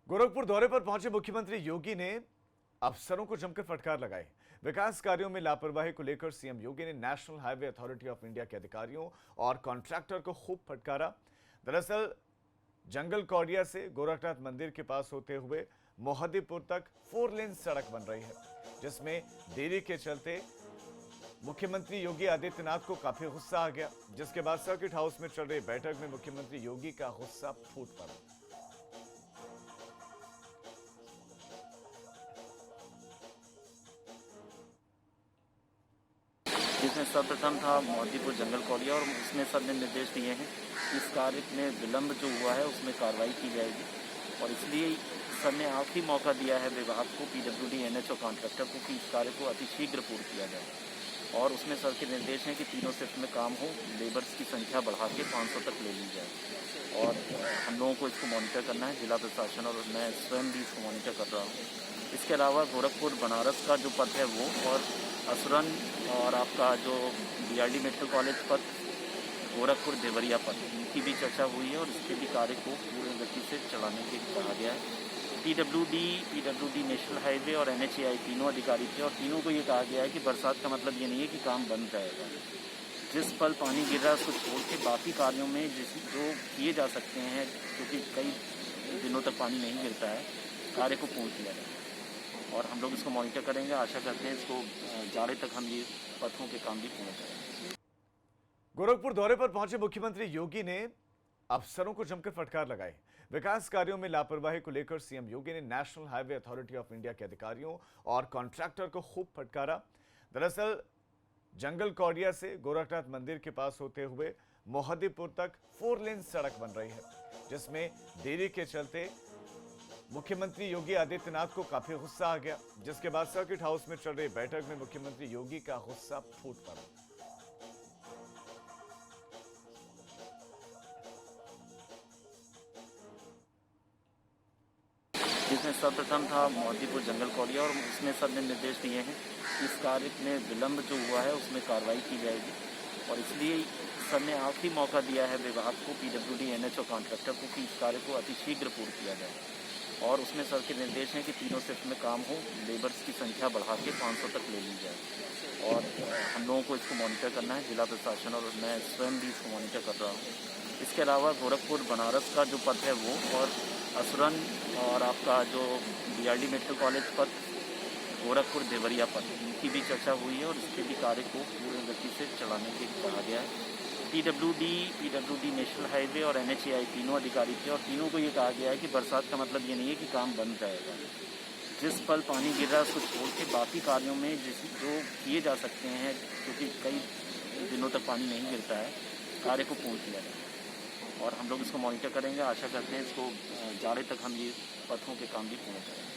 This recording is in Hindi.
गोरखपुर दौरे पर पहुंचे मुख्यमंत्री योगी ने अफसरों को जमकर फटकार लगाई। विकास कार्यों में लापरवाही को लेकर सीएम योगी ने national highway authority of India के अधिकारियों और कॉन्ट्रैक्टर को खूब फटकारा। दरअसल जंगल कौडिया से गोरखनाथ मंदिर के पास होते हुए मोहद्दीपुर तक 4 लेन सड़क बन रही है, जिसमें देरी के चलते मुख्यमंत्री योगी आदित्यनाथ को काफी गुस्सा आ गया, जिसके बाद सर्किट हाउस में चल रही बैठक में मुख्यमंत्री योगी का गुस्सा फूट पड़ा। जिसमें सर्वप्रथम था मोहद्दीपुर जंगल कौडिया और उसमें सर ने निर्देश दिए हैं कि इस कार्य में विलंब जो हुआ है उसमें कार्रवाई की जाएगी और इसलिए सर ने आखिरी मौका दिया है विभाग को, पीडब्ल्यूडी, एनएचओ कॉन्ट्रैक्टर को कि इस कार्य को अतिशीघ्र पूर्ण किया जाए और उसमें सर के निर्देश हैं कि तीनों शिफ्ट में काम हो, लेबर्स की संख्या बढ़ा के 500 तक ले ली जाए और हम लोगों को इसको मॉनिटर करना है, जिला प्रशासन और मैं स्वयं भी इसको मॉनिटर कर रहा हूँ। इसके अलावा गोरखपुर बनारस का जो पथ है वो और असुरन और आपका जो बीआरडी मेडिकल कॉलेज पथ, गोरखपुर देवरिया पथ, इनकी भी चर्चा हुई है और इसके भी कार्य को पूर्ण गति से चलाने के लिए कहा गया है। पीडब्ल्यूडी नेशनल हाईवे और एनएचएआई तीनों अधिकारी थे और तीनों को ये कहा गया है कि बरसात का मतलब ये नहीं है कि काम बंद रहेगा। जिस पल पानी गिर रहा है उसको छोड़ के बाकी कार्यों में जो किए जा सकते हैं, क्योंकि कई दिनों तक पानी नहीं गिरता है, कार्य को पूर्ण किया जाए और हम लोग इसको मॉनिटर करेंगे। आशा करते हैं इसको जाड़े तक हम ये पथों के काम भी पूर्ण करेंगे। गोरखपुर दौरे पर पहुंचे मुख्यमंत्री योगी ने अफसरों को जमकर फटकार लगाई। विकास कार्यों में लापरवाही को लेकर सीएम योगी ने national highway authority of India के अधिकारियों और कॉन्ट्रैक्टर को खूब फटकारा। दरअसल जंगल कौडिया से गोरखनाथ मंदिर के पास होते हुए मोहद्दीपुर तक 4 लेन सड़क बन रही है, जिसमें देरी के चलते मुख्यमंत्री योगी आदित्यनाथ को काफी गुस्सा आ गया, जिसके बाद सर्किट हाउस में चल रही बैठक में मुख्यमंत्री योगी का गुस्सा फूट पड़ा। जिसमें सर्वप्रथम था मोहद्दीपुर जंगल कौडिया और उसमें सर ने निर्देश दिए हैं कि इस कार्य में विलंब जो हुआ है उसमें कार्रवाई की जाएगी और इसलिए सर ने आखिरी मौका दिया है विभाग को, पीडब्ल्यूडी, एनएचओ कॉन्ट्रैक्टर को कि इस कार्य को अतिशीघ्र पूर्ण किया जाए और उसमें सर के निर्देश हैं कि तीनों शिफ्ट में काम हो, लेबर्स की संख्या बढ़ा के 500 तक ले ली जाए और हम लोगों को इसको मॉनिटर करना है, जिला प्रशासन और मैं स्वयं भी इसको मॉनिटर कर रहा हूँ। इसके अलावा गोरखपुर बनारस का जो पथ है वो और असुरन और आपका जो बीआरडी मेडिकल कॉलेज पथ, गोरखपुर देवरिया पथ, इनकी भी चर्चा हुई है और इसके भी कार्य को पूर्ण गति से चलाने के लिए कहा गया है। पीडब्ल्यूडी नेशनल हाईवे और एनएचएआई तीनों अधिकारी थे और तीनों को ये कहा गया है कि बरसात का मतलब ये नहीं है कि काम बंद रहेगा। जिस पल पानी गिर रहा है उसको छोड़ के बाकी कार्यों में जो किए जा सकते हैं, क्योंकि कई दिनों तक पानी नहीं गिरता है, कार्य को पूर्ण किया जाए और हम लोग इसको मॉनिटर करेंगे। आशा करते हैं इसको जाड़े तक हम ये पथों के काम भी पूर्ण करेंगे।